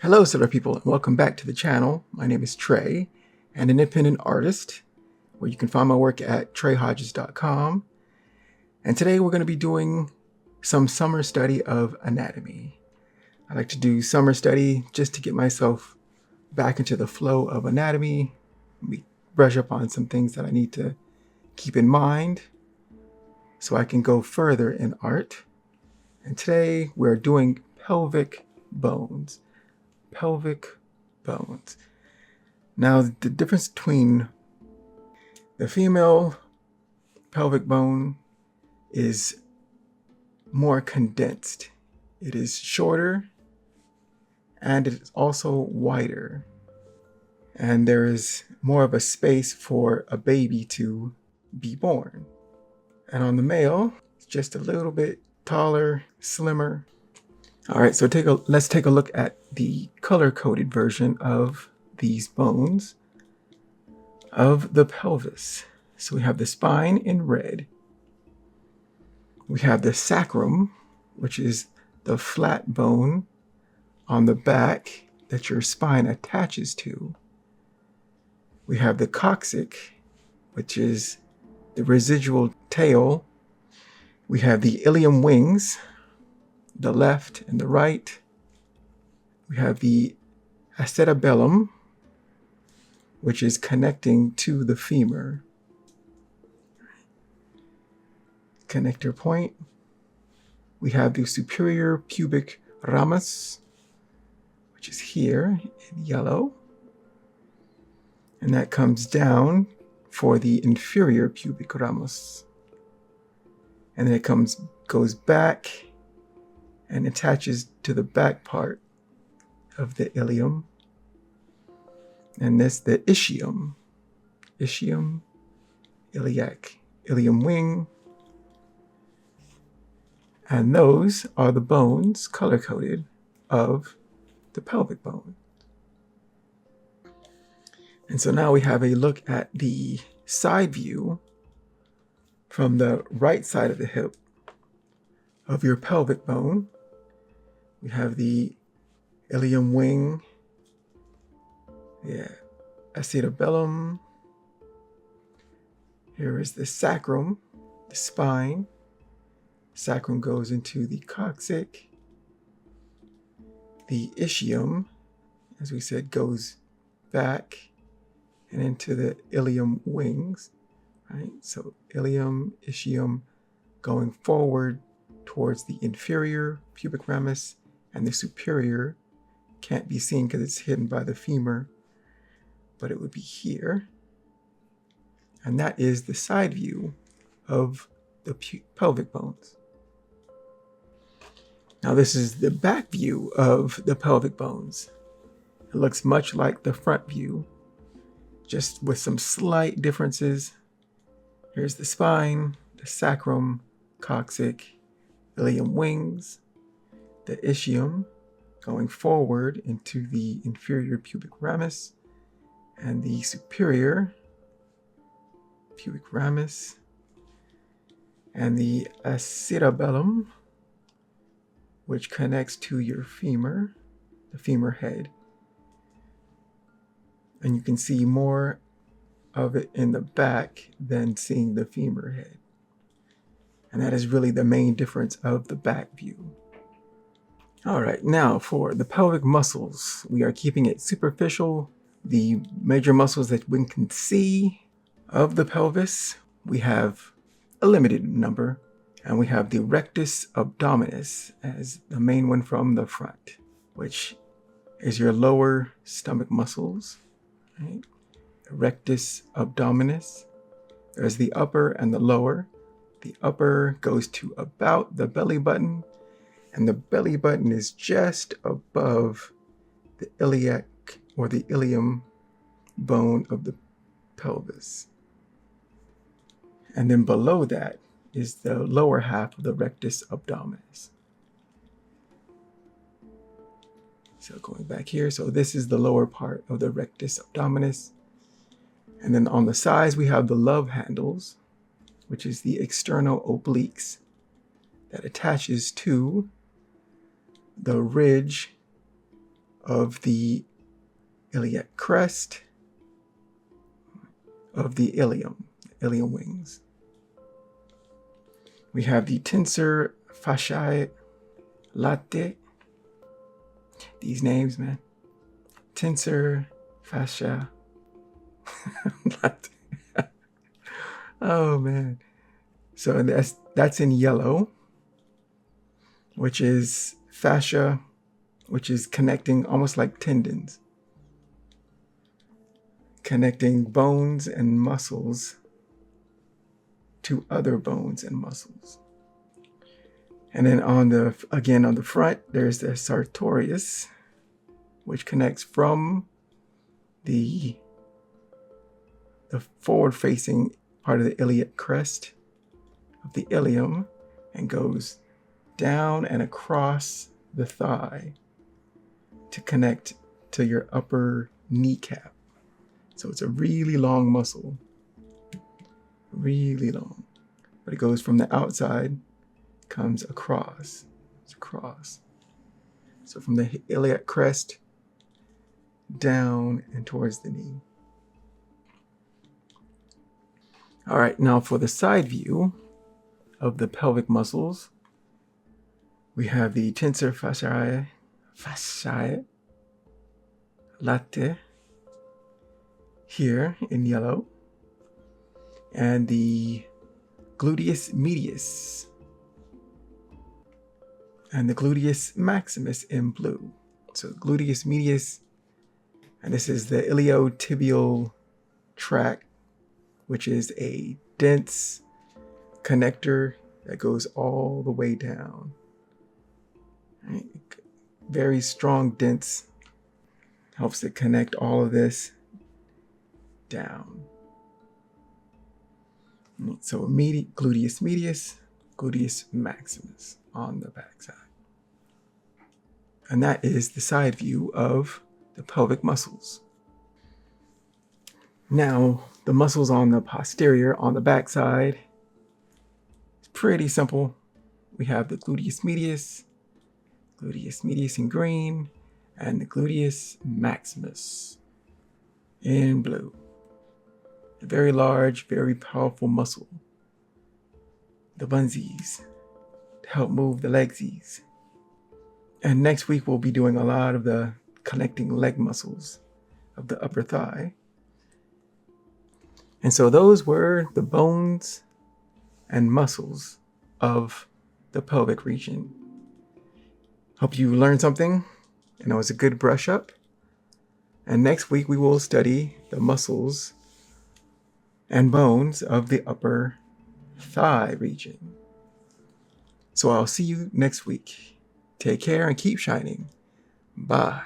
Hello, Solar People, and welcome back to the channel. My name is Trey, an independent artist, where you can find my work at treyhodges.com. And today we're going to be doing some summer study of anatomy. I like to do summer study just to get myself back into the flow of anatomy, brush up on some things that I need to keep in mind so I can go further in art. And today we're doing pelvic bones. Pelvic bones. Now, the difference between the female pelvic bone is more condensed. It is shorter and it is also wider. And there is more of a space for a baby to be born. And on the male, it's just a little bit taller, slimmer. All right, so let's take a look at the color-coded version of these bones of the pelvis. So we have the spine in red. We have the sacrum, which is the flat bone on the back that your spine attaches to. We have the coccyx, which is the residual tail. We have the ilium wings, the left and the right. We have the acetabellum, which is connecting to the femur. Connector point. We have the superior pubic ramus, which is here in yellow. And that comes down for the inferior pubic ramus. And then it goes back and attaches to the back part of the ilium. And this, the ischium, iliac, ilium wing. And those are the bones color-coded of the pelvic bone. And so now we have a look at the side view from the right side of the hip of your pelvic bone. We have the ilium wing, the acetabellum. Here is the sacrum, the spine. Sacrum goes into the coccyx. The ischium, as we said, goes back and into the ilium wings, right? So ilium, ischium going forward towards the inferior pubic ramus, and the superior can't be seen because it's hidden by the femur, but it would be here. And that is the side view of the pelvic bones. Now this is the back view of the pelvic bones. It looks much like the front view, just with some slight differences. Here's the spine, the sacrum, coccyx, ilium wings, the ischium going forward into the inferior pubic ramus, and the superior pubic ramus, and the acetabellum, which connects to your femur, the femur head. And you can see more of it in the back than seeing the femur head. And that is really the main difference of the back view. All right, now for the pelvic muscles, we are keeping it superficial. The major muscles that one can see of the pelvis, we have a limited number. And we have the rectus abdominis as the main one from the front, which is your lower stomach muscles, right? The rectus abdominis. There's the upper and the lower. The upper goes to about the belly button, and the belly button is just above the iliac or the ilium bone of the pelvis. And then below that is the lower half of the rectus abdominis. So going back here, so this is the lower part of the rectus abdominis. And then on the sides, we have the love handles, which is the external obliques that attaches to the ridge of the iliac crest, of the ilium wings. We have the tensor fasciae latae. These names, man. Tensor fascia latae. Oh man. So that's in yellow, which is fascia, which is connecting almost like tendons, connecting bones and muscles to other bones and muscles. And then on the front, there's the sartorius, which connects from the forward-facing part of the iliac crest of the ilium and goes down and across the thigh to connect to your upper kneecap. So it's a really long muscle, really long, but it goes from the outside, comes across. It's across. So from the iliac crest down and towards the knee. All right, now for the side view of the pelvic muscles, we have the tensor fasciae latae here in yellow, and the gluteus medius and the gluteus maximus in blue. So gluteus medius, and this is the iliotibial tract, which is a dense connector that goes all the way down. Right? Very strong, dense, helps to connect all of this down. So gluteus medius, gluteus maximus on the backside. And that is the side view of the pelvic muscles. Now, the muscles on the posterior, on the backside, it's pretty simple. We have the gluteus medius in green, and the gluteus maximus in blue. A very large, very powerful muscle. The bunsies to help move the legsies. And next week we'll be doing a lot of the connecting leg muscles of the upper thigh. And so those were the bones and muscles of the pelvic region. Hope you learned something, and it was a good brush up. And next week we will study the muscles and bones of the upper thigh region. So I'll see you next week. Take care and keep shining. Bye.